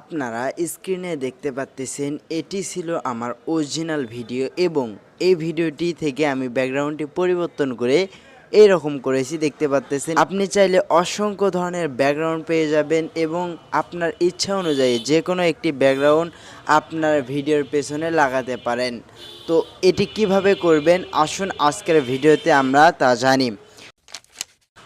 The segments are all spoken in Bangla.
আপনারা স্ক্রিনে দেখতে পাচ্ছেন এটি ছিল আমার অরিজিনাল ভিডিও এবং এই ভিডিওটি থেকে আমি ব্যাকগ্রাউন্ডটি পরিবর্তন করে এইরকম করেছি দেখতে পাচ্ছেন। আপনি চাইলে অসংখ্য ধরনের ব্যাকগ্রাউন্ড পেয়ে যাবেন এবং আপনার ইচ্ছা অনুযায়ী যে কোনো একটি ব্যাকগ্রাউন্ড আপনার ভিডিওর পেছনে লাগাতে পারেন। তো এটি কিভাবে করবেন আসুন আজকের ভিডিওতে আমরা তা জানি।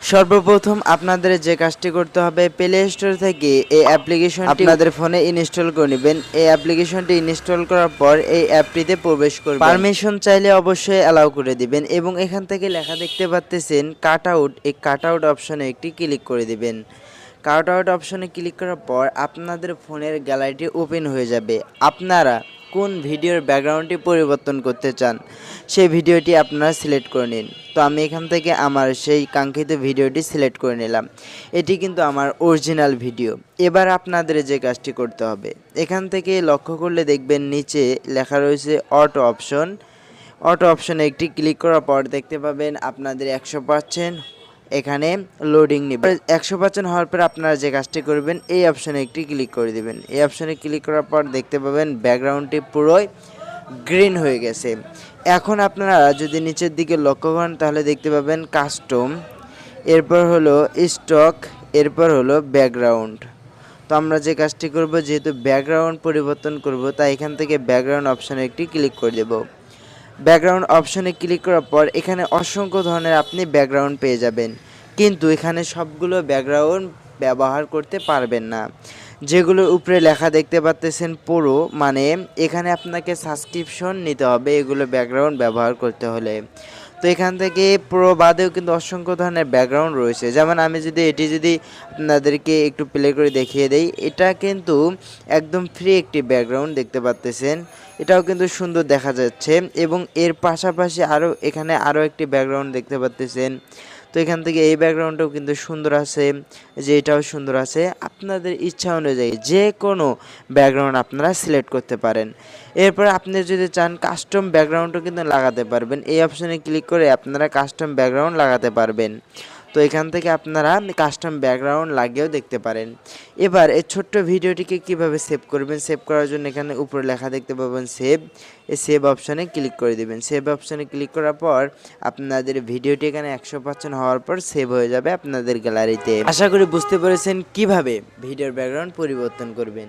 সর্বপ্রথম আপনাদের যে কাজটি করতে হবে, প্লে স্টোর থেকে এই অ্যাপ্লিকেশনটি আপনাদের ফোনে ইনস্টল করে নেবেন। এই অ্যাপ্লিকেশনটি ইনস্টল করার পর এই অ্যাপটিতে প্রবেশ করবেন। পারমিশন চাইলে অবশ্যই অ্যালাউ করে দিবেন এবং এখান থেকে লেখা দেখতে পাচ্ছেন কাট আউট, এই কাট আউট অপশনে একটি ক্লিক করে দিবেন। কাট আউট অপশনে ক্লিক করার পর আপনাদের ফোনের গ্যালারিটি ওপেন হয়ে যাবে। আপনারা কোন ভিডিওর ব্যাকগ্রাউন্ডটি পরিবর্তন করতে চান সেই ভিডিওটি আপনারা সিলেক্ট করে নিন। তো আমি এখান থেকে আমার সেই কাঙ্ক্ষিত ভিডিওটি সিলেক্ট করে নিলাম। এটি কিন্তু আমার অরিজিনাল ভিডিও। এবার আপনাদের যে কাজটি করতে হবে, এখান থেকে লক্ষ্য করলে দেখবেন নিচে লেখা রয়েছে অটো অপশন। অটো অপশনে একটি ক্লিক করার পর দেখতে পাবেন আপনাদের 100% এখানে লোডিং নেবে। 100% হওয়ার পর আপনারা যে কাজটি করবেন এই অপশনে একটি ক্লিক করে দিবেন। এই অপশনে ক্লিক করার পর দেখতে পাবেন ব্যাকগ্রাউন্ডটি পুরোই গ্রিন হয়ে গেছে। এখন আপনারা যদি নিচের দিকে লক্ষ্য করেন তাহলে দেখতে পাবেন কাস্টম, এরপর হলো স্টক, এরপর হলো ব্যাকগ্রাউন্ড। তো আমরা যে কাজটি করব, যেহেতু ব্যাকগ্রাউন্ড পরিবর্তন করব তাই এখান থেকে ব্যাকগ্রাউন্ড অপশনে একটি ক্লিক করে দেব। ব্যাকগ্রাউন্ড অপশনে ক্লিক করার পর এখানে অসংখ্য ধরনের আপনি ব্যাকগ্রাউন্ড পেয়ে যাবেন, কিন্তু এখানে সবগুলো ব্যাকগ্রাউন্ড ব্যবহার করতে পারবেন না। যেগুলোর উপরে লেখা দেখতে পাচ্ছেন প্রো, মানে এখানে আপনাকে সাবস্ক্রিপশন নিতে হবে এগুলো ব্যাকগ্রাউন্ড ব্যবহার করতে হলে। তো এখান থেকে প্রো বাদেও কিন্তু অসংখ্য ধরনের ব্যাকগ্রাউন্ড রয়েছে। যেমন আমি যদি এটি আপনাদেরকে একটু প্লে করে দেখিয়ে দেই, এটা কিন্তু একদম ফ্রি একটি ব্যাকগ্রাউন্ড দেখতে পাচ্ছেন। এটাও কিন্তু সুন্দর দেখা যাচ্ছে এবং এর পাশাপাশি এখানে আরও একটি ব্যাকগ্রাউন্ড দেখতে পাচ্ছেন। তো এখান থেকে এই ব্যাকগ্রাউন্ডটাও কিন্তু সুন্দর আছে, যে এটাও সুন্দর আছে। আপনাদের ইচ্ছা অনুযায়ী যে কোনো ব্যাকগ্রাউন্ড আপনারা সিলেক্ট করতে পারেন। এরপর আপনি যদি চান কাস্টম ব্যাকগ্রাউন্ডও কিন্তু লাগাতে পারবেন। এই অপশনে ক্লিক করে আপনারা কাস্টম ব্যাকগ্রাউন্ড লাগাতে পারবেন। তো এখান থেকে আপনারা কাস্টম ব্যাকগ্রাউন্ড লাগিয়েও দেখতে পারেন। এবার এই ছোট্ট ভিডিওটিকে কিভাবে সেভ করবেন, সেভ করার জন্য এখানে উপরে লেখা দেখতে পাবেন সেভ। এই সেভ অপশনে ক্লিক করে দেবেন। সেভ অপশনে ক্লিক করার পর আপনাদের ভিডিওটি এখানে 100% হওয়ার পর সেভ হয়ে যাবে আপনাদের গ্যালারিতে। আশা করি বুঝতে পেরেছেন কিভাবে ভিডিওর ব্যাকগ্রাউন্ড পরিবর্তন করবেন।